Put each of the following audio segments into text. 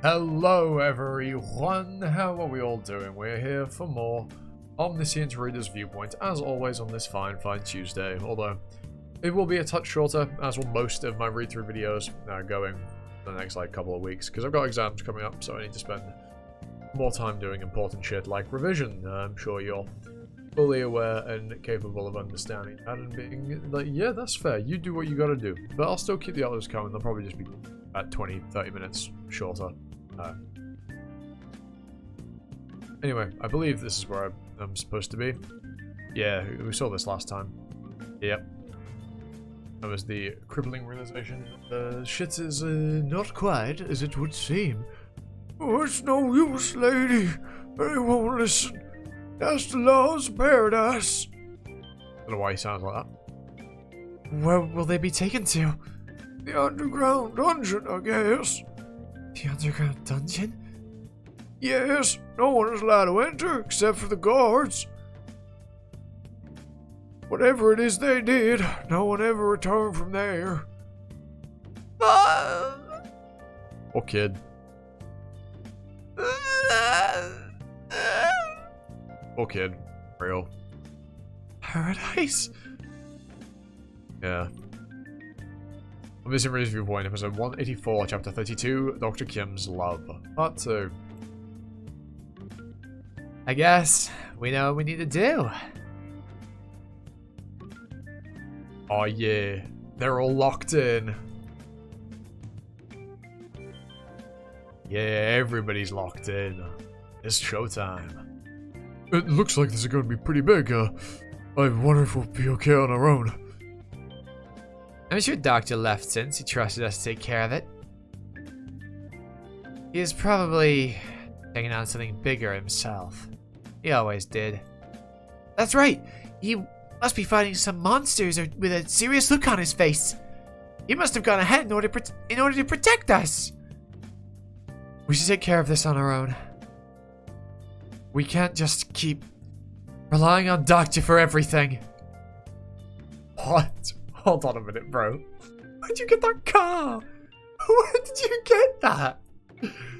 Hello everyone, how are we all doing? We're here for more Omniscient Reader's Viewpoint, as always on this fine Tuesday, although it will be a touch shorter, as will most of my read-through videos going the next couple of weeks, because I've got exams coming up, so I need to spend more time doing important shit like revision. I'm sure you're fully aware and capable of understanding that and being like, yeah, that's fair, you do what you gotta do, but I'll still keep the others coming. They'll probably just be at 20-30 minutes shorter. Anyway, I believe this is where I'm supposed to be. Yeah, we saw this last time. Yep. That was the crippling realization that shit is not quite as it would seem. Oh, it's no use, lady. They won't listen. That's the laws of paradise. I don't know why he sounds like that. Where will they be taken to? The underground dungeon, I guess. The underground dungeon? Yes, no one is allowed to enter except for the guards. Whatever it is they did, no one ever returned from there. Oh, kid. Oh, kid. Real. Paradise? Yeah. Omniscient Reader's Viewpoint, episode 184, chapter 32, Dr. Kim's Love. Part 2. I guess we know what we need to do. Oh yeah, they're all locked in. Yeah, everybody's locked in. It's showtime. It looks like this is going to be pretty big. I wonder if we'll be okay on our own. I'm sure Doctor left since he trusted us to take care of it. He is probably taking on something bigger himself. He always did. That's right! He must be fighting some monsters with a serious look on his face. He must have gone ahead in order to protect us. We should take care of this on our own. We can't just keep relying on Doctor for everything. What? Hold on a minute, bro. Where'd you get that car? Where did you get that?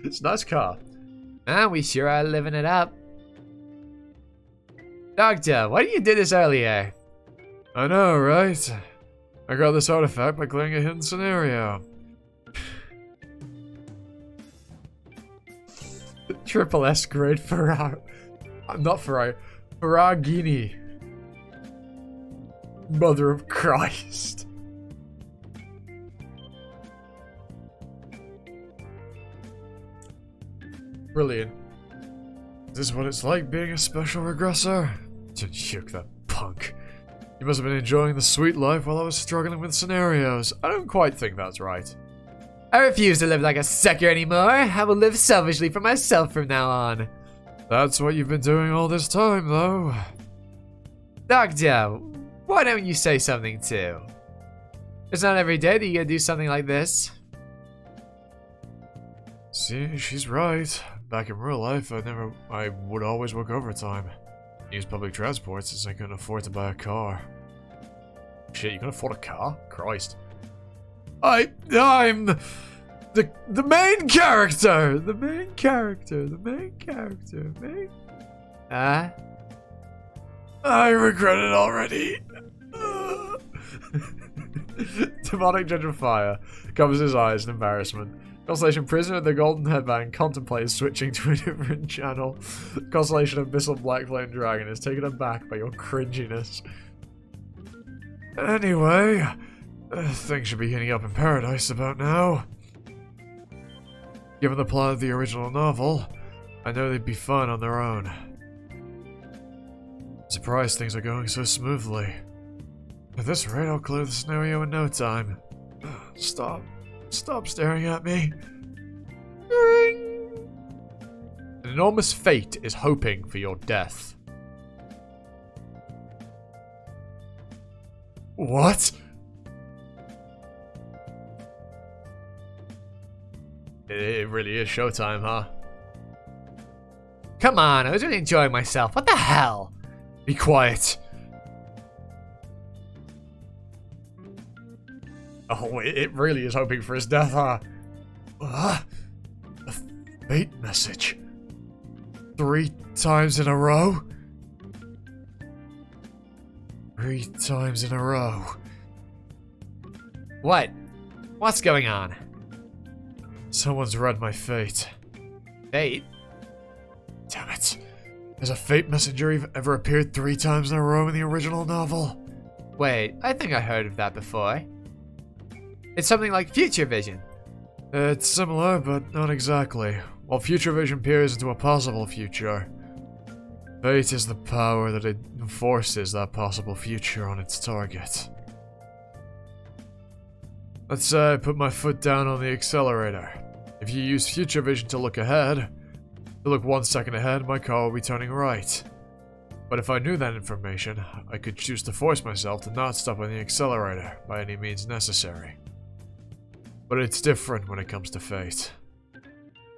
It's a nice car. And we sure are living it up. Doctor, why didn't you do this earlier? I know, right? I got this artifact by clearing a hidden scenario. Triple S grade Ferrari. Not Ferrari. Ferragini. Mother of Christ. Brilliant. Is this what it's like being a special regressor? Juke, that punk. You must have been enjoying the sweet life while I was struggling with scenarios. I don't quite think that's right. I refuse to live like a sucker anymore. I will live selfishly for myself from now on. That's what you've been doing all this time, though. Doctor, why don't you say something too? It's not every day that you get to do something like this. See, she's right. Back in real life, I would always work overtime. Use public transport since I couldn't afford to buy a car. Shit, you can afford a car? Christ. I'm the main character! The main character. I regret it already. Demonic Judge of Fire covers his eyes in embarrassment. Constellation Prisoner of the Golden Headband contemplates switching to a different channel. Constellation Abyssal Black Flame Dragon is taken aback by your cringiness. Anyway, things should be heating up in paradise about now. Given the plot of the original novel, I know they'd be fine on their own. Surprised things are going so smoothly. At this rate, I'll clear the scenario in no time. Stop staring at me. An enormous fate is hoping for your death. What? It really is showtime, huh? Come on, I was really enjoying myself. What the hell? Be quiet. Oh, it really is hoping for his death, huh? fate message. 3 times in a row? 3 times in a row. What? What's going on? Someone's read my fate. Fate? Damn it. Has a fate messenger ever appeared 3 times in a row in the original novel? Wait, I think I heard of that before. It's something like future vision. It's similar, but not exactly. While future vision peers into a possible future, fate is the power that enforces that possible future on its target. Let's say I put my foot down on the accelerator. If you use future vision to look ahead, to look 1 second ahead, my car will be turning right. But if I knew that information, I could choose to force myself to not step on the accelerator by any means necessary. But it's different when it comes to fate.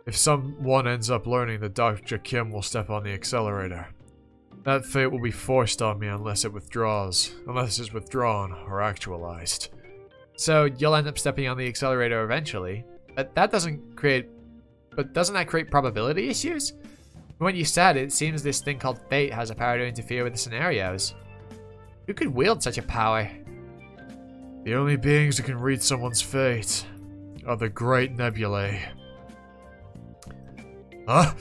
If someone ends up learning that Dr. Kim will step on the accelerator, that fate will be forced on me unless it's withdrawn or actualized. So you'll end up stepping on the accelerator eventually, but doesn't that create probability issues? From what you said, it seems this thing called fate has a power to interfere with the scenarios. Who could wield such a power? The only beings who can read someone's fate are the great nebulae. Huh?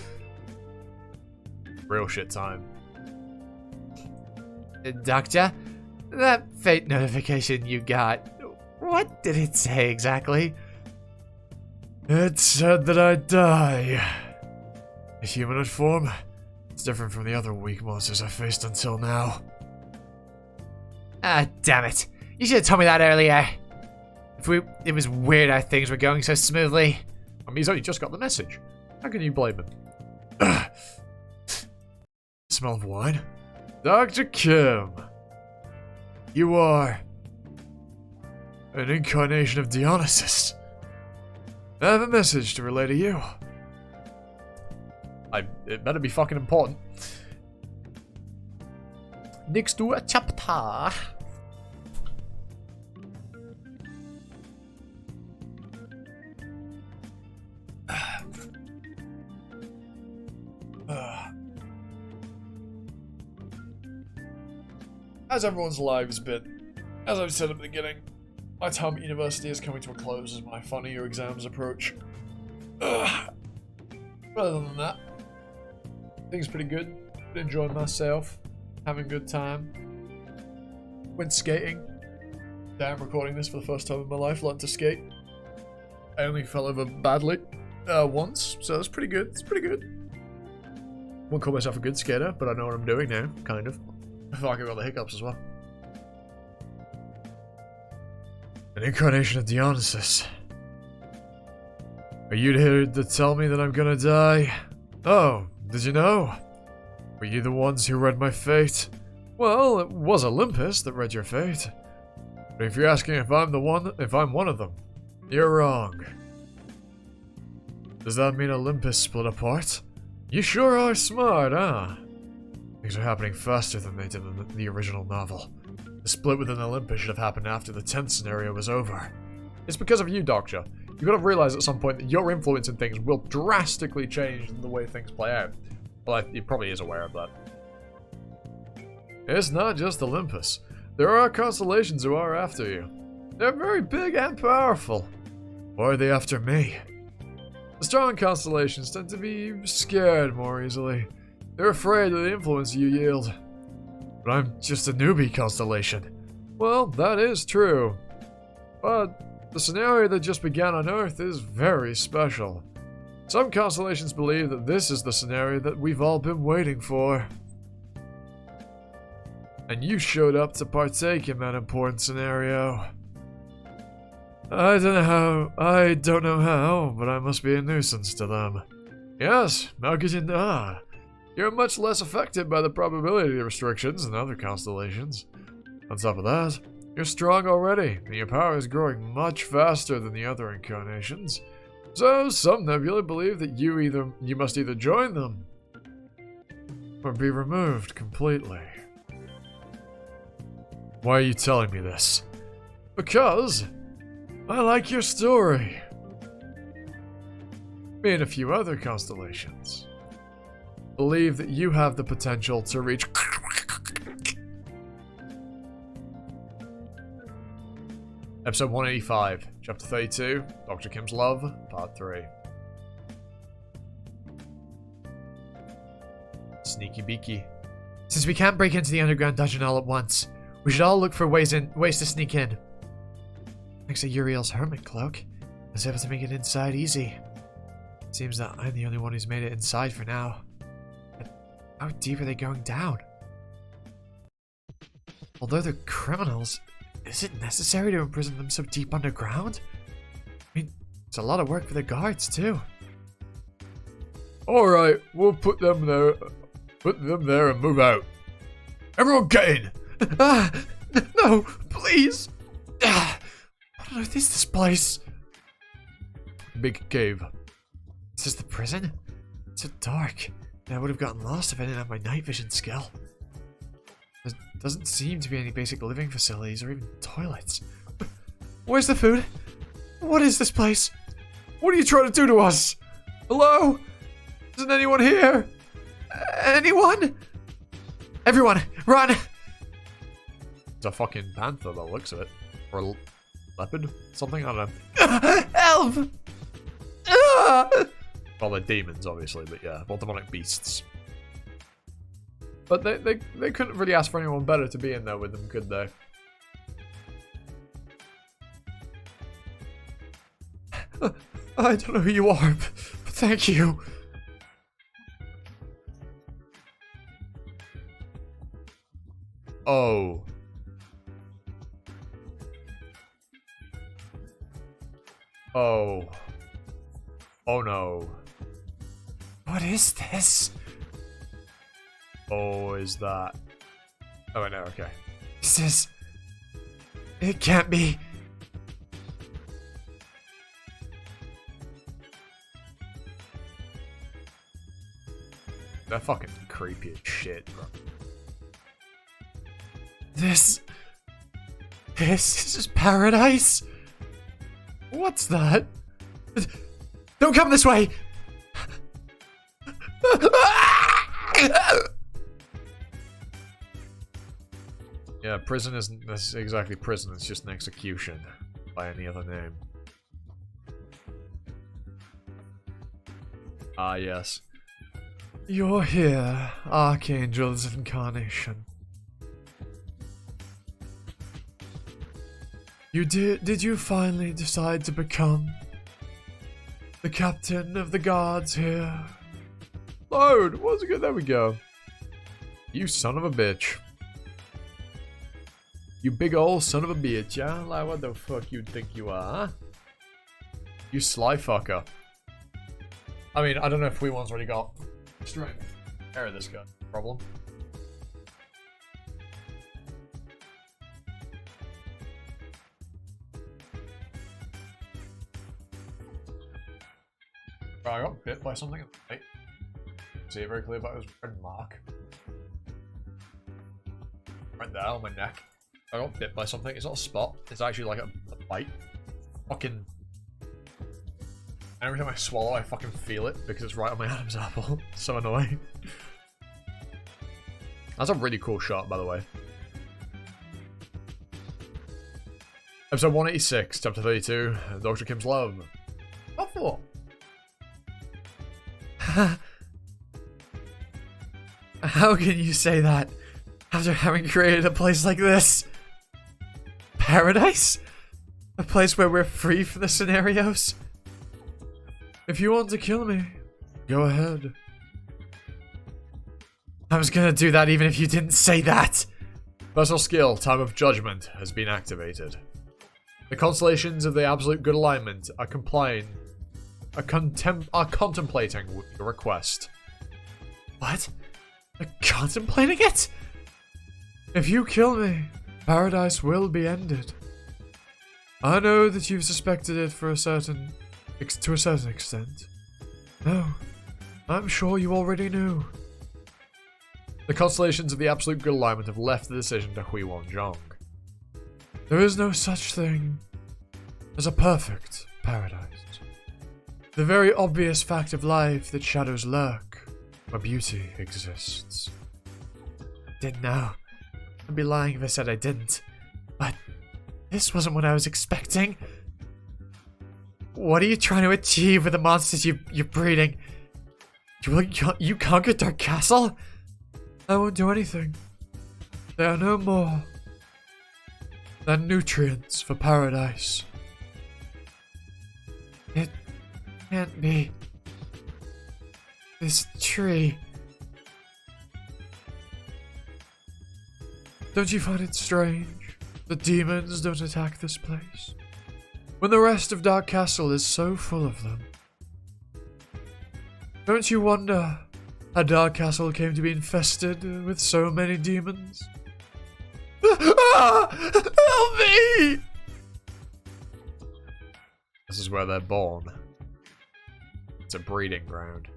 Real shit time. Dokja, that fate notification you got, what did it say exactly? It said that I'd die. A humanoid form? It's different from the other weak monsters I faced until now. Ah, damn it. You should have told me that earlier. It was weird how things were going so smoothly. I mean, he's only just got the message. How can you blame him? Smell of wine? Dr. Kim. You are an incarnation of Dionysus. I have a message to relay to you. It better be fucking important. Next to a chapter. As everyone's lives been, as I've said at the beginning, my time at university is coming to a close as my final year exams approach. Other than that, things pretty good. Been enjoying myself, having a good time. Went skating. Damn, recording this for the first time in my life, learned to skate. I only fell over badly once, so that's pretty good. It's pretty good. Won't call myself a good skater, but I know what I'm doing now, kind of. I feel like I got the hiccups as well. An incarnation of Dionysus. Are you here to tell me that I'm gonna die? Oh, did you know? Were you the ones who read my fate? Well, it was Olympus that read your fate. But if you're asking if I'm one of them, you're wrong. Does that mean Olympus split apart? You sure are smart, huh? Things are happening faster than they did in the original novel. The split within Olympus should have happened after the 10th scenario was over. It's because of you, Dokja. You've got to realize at some point that your influence in things will drastically change the way things play out. Well, he probably is aware of that. It's not just Olympus. There are constellations who are after you. They're very big and powerful. Or are they after me? The strong constellations tend to be scared more easily. They're afraid of the influence you yield. But I'm just a newbie constellation. Well, that is true. But the scenario that just began on Earth is very special. Some constellations believe that this is the scenario that we've all been waiting for. And you showed up to partake in that important scenario. I don't know how, but I must be a nuisance to them. Yes, how could you not? You're much less affected by the probability restrictions than other constellations. On top of that, you're strong already, and your power is growing much faster than the other incarnations. So, some nebulae believe that you must either join them, or be removed completely. Why are you telling me this? Because I like your story. Me and a few other constellations believe that you have the potential to reach Episode 185, Chapter 32, Dr. Kim's Love, Part 3. Sneaky beaky. Since we can't break into the underground dungeon all at once, we should all look for ways to sneak in. Thanks to Uriel's hermit cloak, I was able to make it inside easy. Seems that I'm the only one who's made it inside for now. But how deep are they going down? Although they're criminals, is it necessary to imprison them so deep underground? I mean, it's a lot of work for the guards, too. Alright, we'll put them there and move out. Everyone get in! No, please! What on earth is this place? Big cave. Is this the prison? It's so dark. I would have gotten lost if I didn't have my night vision skill. There doesn't seem to be any basic living facilities or even toilets. Where's the food? What is this place? What are you trying to do to us? Hello? Isn't anyone here? Anyone? Everyone, run! It's a fucking panther that looks of it. Or a leopard? Something? I don't know. Elf! Well, they're demons, obviously, but yeah, well, demonic beasts. But they couldn't really ask for anyone better to be in there with them, could they? I don't know who you are, but thank you. Oh. Oh. Oh no. What is this? Oh, is that... Oh, I know, okay. This is... It can't be... They're fucking creepy as shit, bro. This is paradise? What's that? Don't come this way! Yeah, prison isn't exactly prison, it's just an execution by any other name. Ah, yes. You're here, Archangel's incarnation. Did you finally decide to become the captain of the guards here? Load! What's it good? There we go. You son of a bitch. You big ol' son of a bitch, yeah? Like, what the fuck you think you are, huh? You sly fucker. I mean, I don't know if we one's already got strength. Care of this guy. Problem. I got bit by something. Right. See it very clear, but it was a red mark. Right there on my neck. I got bit by something. It's not a spot. It's actually like a bite. Fucking. Every time I swallow, I fucking feel it because it's right on my Adam's apple. So annoying. That's a really cool shot, by the way. Episode 186, Chapter 32, Dr. Kim's Love. What for? How can you say that after having created a place like this? Paradise? A place where we're free from the scenarios? If you want to kill me, go ahead. I was gonna do that even if you didn't say that. Special skill, Time of Judgment, has been activated. The constellations of the Absolute Good Alignment are contemplating your request. What? They're contemplating it? If you kill me, paradise will be ended. I know that you've suspected it to a certain extent. No, I'm sure you already knew. The constellations of the Absolute Good Alignment have left the decision to Hui Wanzhong. There is no such thing as a perfect paradise. The very obvious fact of life that shadows lurk, where beauty exists. I didn't know. I'd be lying if I said I didn't. But this wasn't what I was expecting. What are you trying to achieve with the monsters you're breeding? You conquered Dark Castle? I won't do anything. They are no more than nutrients for paradise. It can't be. This tree. Don't you find it strange that demons don't attack this place, when the rest of Dark Castle is so full of them? Don't you wonder how Dark Castle came to be infested with so many demons? Help me! This is where they're born. It's a breeding ground.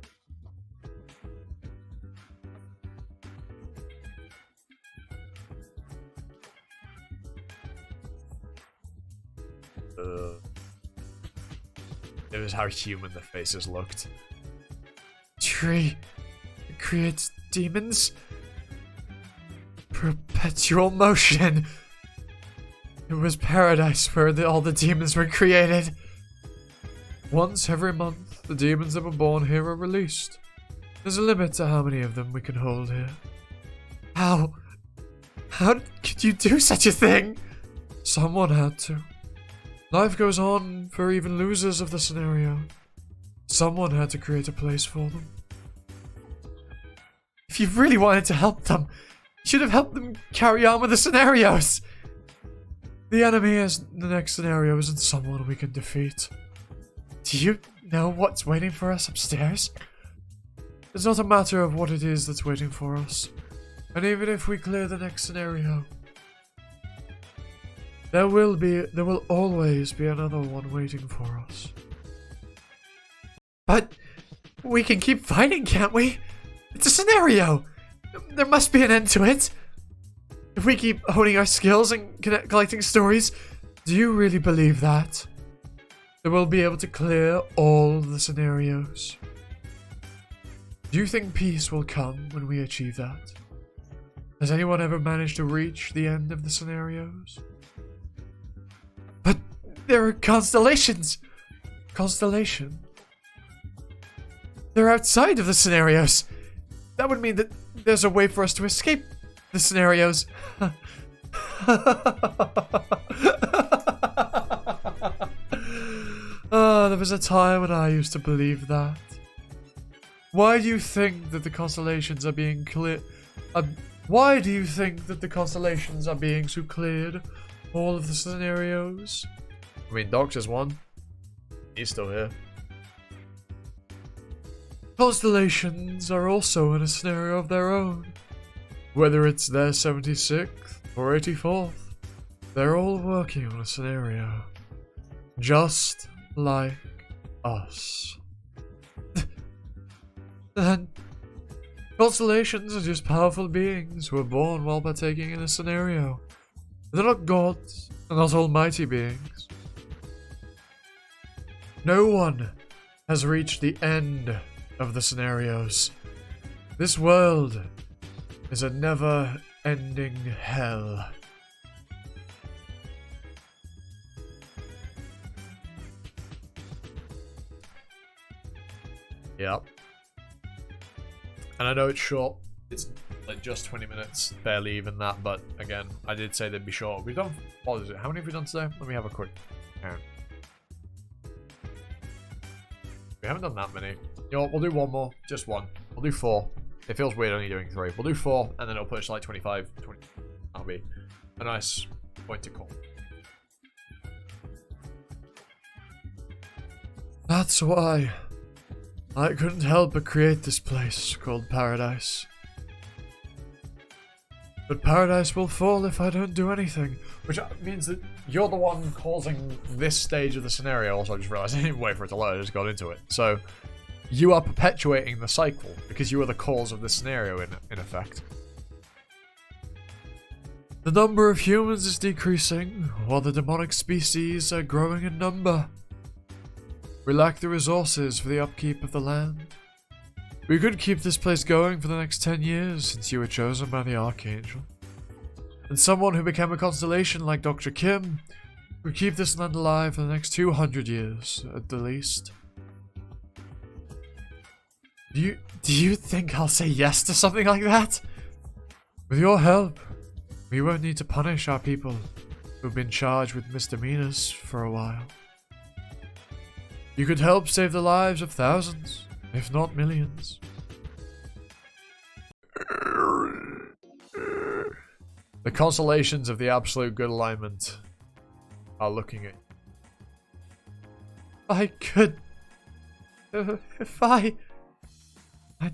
It was how human the faces looked. Tree creates demons? Perpetual motion. It was paradise where all the demons were created. Once every month, the demons that were born here are released. There's a limit to how many of them we can hold here. How could you do such a thing? Someone had to. Life goes on for even losers of the scenario. Someone had to create a place for them. If you really wanted to help them, you should have helped them carry on with the scenarios. The enemy is the next scenario isn't someone we can defeat. Do you know what's waiting for us upstairs? It's not a matter of what it is that's waiting for us. And even if we clear the next scenario, there will always be another one waiting for us. But we can keep fighting, can't we? It's a scenario. There must be an end to it. If we keep honing our skills and collecting stories, do you really believe that? That we'll be able to clear all the scenarios? Do you think peace will come when we achieve that? Has anyone ever managed to reach the end of the scenarios? But there are constellations. Constellation? They're outside of the scenarios. That would mean that there's a way for us to escape the scenarios. There was a time when I used to believe that. Why do you think that the constellations are being cleared? Why do you think that the constellations are being so cleared? All of the scenarios? I mean, Dokja's one. He's still here. Constellations are also in a scenario of their own. Whether it's their 76th or 84th, they're all working on a scenario. Just like us. And constellations are just powerful beings who are born while partaking in a scenario. They're not gods, they're not almighty beings. No one has reached the end of the scenarios. This world is a never-ending hell. Yep. And I know it's short. It's like just 20 minutes, barely even that, but again, I did say they'd be short. We've done, what is it? How many have we done today? Let me have a quick count. We haven't done that many. You know what, we'll do one more. Just one. We'll do 4. It feels weird only doing 3. We'll do 4, and then it'll push like 25, 20. That'll be a nice point to call. That's why I couldn't help but create this place called Paradise. But Paradise will fall if I don't do anything. Which means that you're the one causing this stage of the scenario. Also, I just realized I didn't wait for it to load, I just got into it. So, you are perpetuating the cycle, because you are the cause of the scenario in effect. The number of humans is decreasing, while the demonic species are growing in number. We lack the resources for the upkeep of the land. We could keep this place going for the next 10 years since you were chosen by the Archangel. And someone who became a constellation like Dr. Kim would keep this land alive for the next 200 years, at the least. Do you think I'll say yes to something like that? With your help, we won't need to punish our people who've been charged with misdemeanors for a while. You could help save the lives of thousands, if not millions. The constellations of the absolute good alignment are looking at you. I could... If my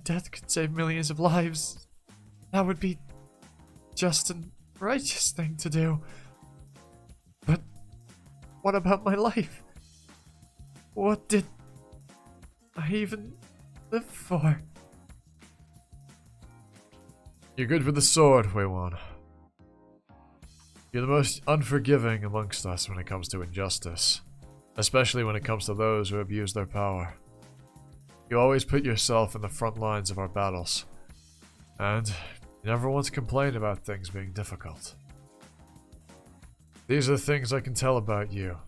death could save millions of lives, that would be just and righteous thing to do. But what about my life? What did I even live for? You're good with the sword, Wei-Wan. You're the most unforgiving amongst us when it comes to injustice, especially when it comes to those who abuse their power. You always put yourself in the front lines of our battles, and you never once complained about things being difficult. These are the things I can tell about you,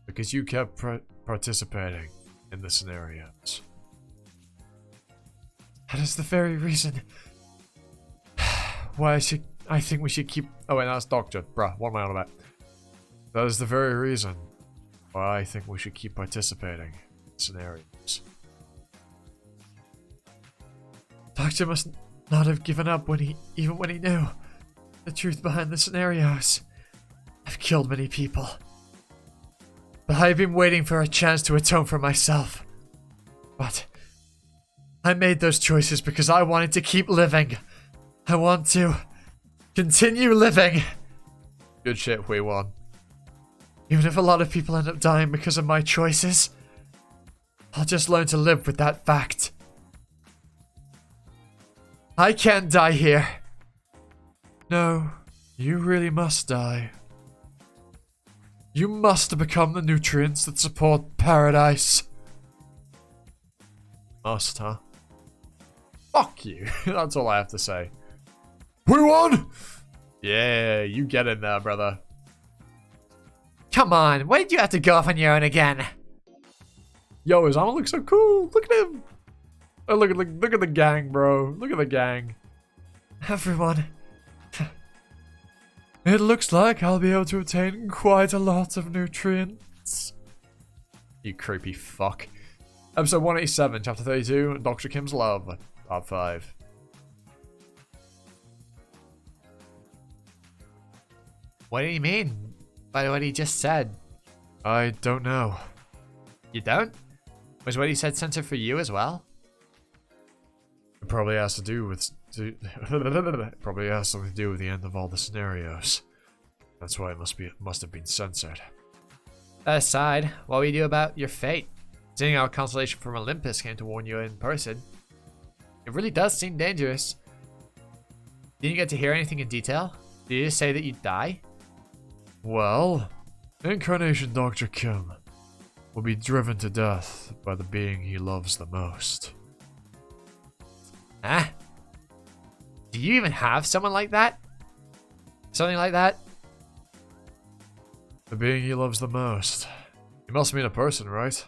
because you kept participating in the scenarios. That is the very reason why I think we should keep... Oh wait, that's Dokja. Bruh, what am I on about? That is the very reason why I think we should keep participating in scenarios. Dokja must not have given up even when he knew the truth behind the scenarios. I've killed many people, but I've been waiting for a chance to atone for myself. But I made those choices because I wanted to keep living. I want to continue living. Good shit, Wei-Wan. Even if a lot of people end up dying because of my choices, I'll just learn to live with that fact. I can't die here. No, you really must die. You must become the nutrients that support paradise. Must, huh? Fuck you. That's all I have to say. We won! Yeah, you get in there, brother. Come on, why did you have to go off on your own again? Yo, his armor looks so cool. Look at him. Oh, look at the gang, bro. Look at the gang. Everyone. It looks like I'll be able to obtain quite a lot of nutrients. You creepy fuck. Episode 187, Chapter 32, Dr. Kim's Love, Part 5. What do you mean by what he just said? I don't know. You don't? Was what he said censored for you as well? It probably has to do with... probably has something to do with the end of all the scenarios. That's why it must have been censored. That aside, what will you do about your fate? Seeing our constellation from Olympus came to warn you in person. It really does seem dangerous. Didn't you get to hear anything in detail? Did you just say that you'd die? Well, Incarnation Dr. Kim will be driven to death by the being he loves the most. Huh? Do you even have someone like that? Something like that? The being he loves the most. You must mean a person, right?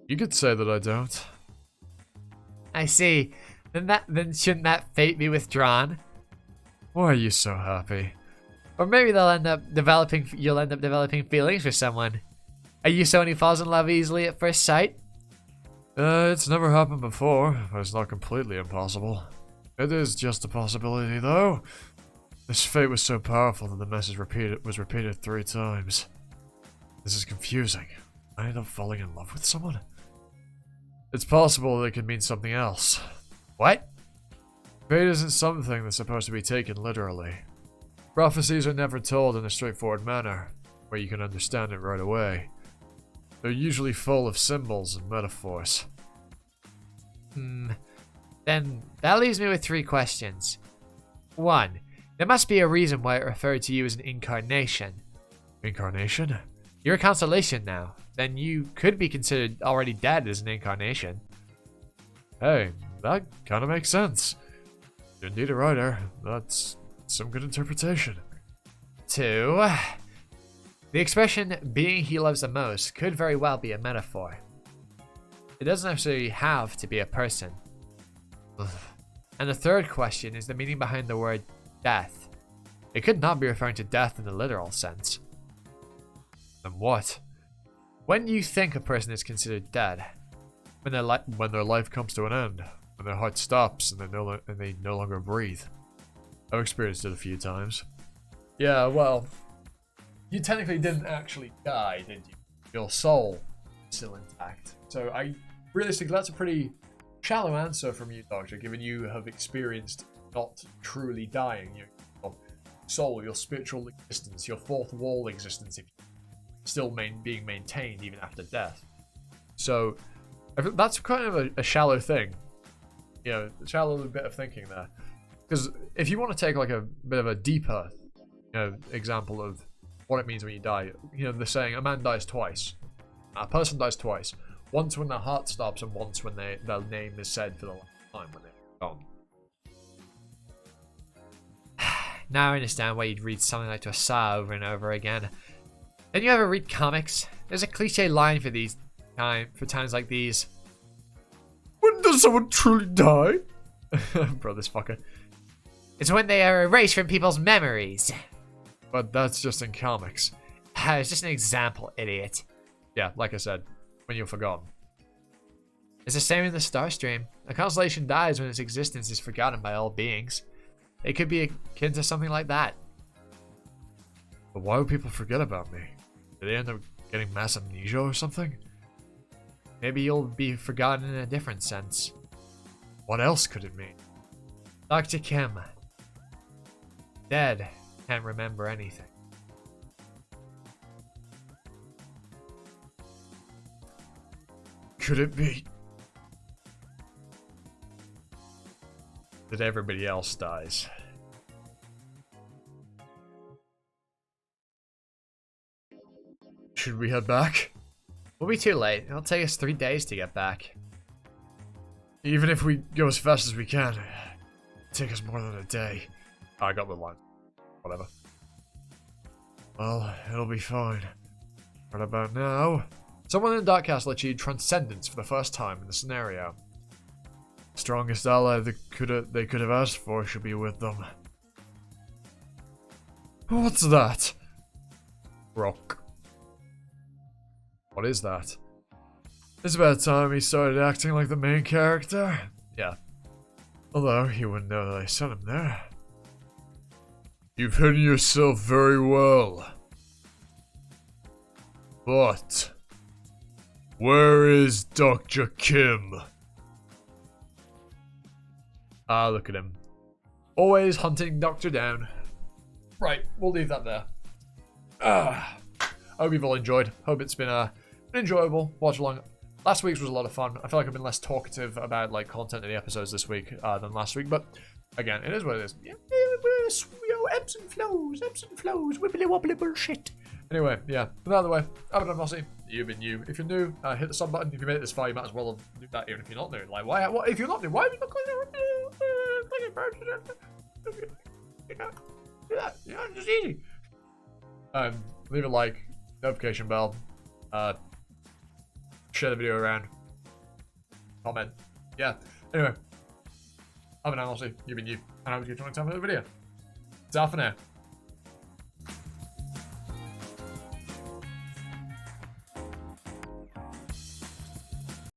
You could say that I don't. I see. Then shouldn't that fate be withdrawn? Why are you so happy? Or maybe you'll end up developing feelings for someone. Are you someone who falls in love easily at first sight? It's never happened before, but it's not completely impossible. It is just a possibility, though. This fate was so powerful that the message was repeated 3 times. This is confusing. I end up falling in love with someone? It's possible that it could mean something else. What? Fate isn't something that's supposed to be taken literally. Prophecies are never told in a straightforward manner, where you can understand it right away. They're usually full of symbols and metaphors. Then that leaves me with 3 questions. 1. There must be a reason why it referred to you as an incarnation. Incarnation? You're a constellation now. Then you could be considered already dead as an incarnation. Hey, that kind of makes sense. You're indeed a writer. That's some good interpretation. 2. The expression being he loves the most could very well be a metaphor. It doesn't necessarily have to be a person. And the 3rd question is the meaning behind the word death. It could not be referring to death in the literal sense. Then what? When you think a person is considered dead? When their life comes to an end, when their heart stops and they no longer breathe. I've experienced it a few times. Yeah, well, you technically didn't actually die, did you? Your soul is still intact. So realistically, that's a pretty shallow answer from you, Doctor, given you have experienced not truly dying. Your soul, your spiritual existence, your 4th wall existence, if you're still being maintained even after death. So that's kind of a shallow thing. You know, a shallow bit of thinking there. Because if you want to take like a bit of a deeper, example of what it means when you die, they're saying a man dies twice. A person dies twice. Once when their heart stops and once when their name is said for the last time when they're gone. Now I understand why you'd read something like Tosa over and over again. Didn't you ever read comics? There's a cliche line for times like these. When does someone truly die? Bro, this fucker. It's when they are erased from people's memories. But that's just in comics. It's just an example, idiot. Yeah, like I said, when you're forgotten. It's the same in the star stream. A constellation dies when its existence is forgotten by all beings. It could be akin to something like that. But why would people forget about me? Did they end up getting mass amnesia or something? Maybe you'll be forgotten in a different sense. What else could it mean? Dr. Kim. Dead. Can't remember anything. Could it be that everybody else dies? Should we head back? We'll be too late. It'll take us 3 days to get back. Even if we go as fast as we can, it'll take us more than a day. I got the line. Whatever. Well, it'll be fine. Right about now, someone in Dark Castle achieved transcendence for the first time in the scenario. The strongest ally they could have asked for should be with them. What's that? Rock. What is that? It's about time he started acting like the main character. Yeah. Although, he wouldn't know that I sent him there. You've hidden yourself very well. But where is Dokja Kim? Ah, look at him. Always hunting Doctor down. Right, we'll leave that there. I hope you've all enjoyed. Hope it's been enjoyable. Watch along. Last week's was a lot of fun. I feel like I've been less talkative about like content in the episodes this week than last week, but again, it is what it is. Yeah, ebbs and flows, wibbly wobbly bullshit. Anyway, yeah. But out of the way, I've been Mossy. You've been you. If you're new, hit the sub button. If you made it this far, you might as well do that. Even if you're not new, like why? What if you're not new? Why have you not clicked do that? Yeah, it's just easy. Leave a like, notification bell, share the video around, comment. Yeah. Anyway, I've been Mossy. You've been you, and I was going to time for the video. It's out for now.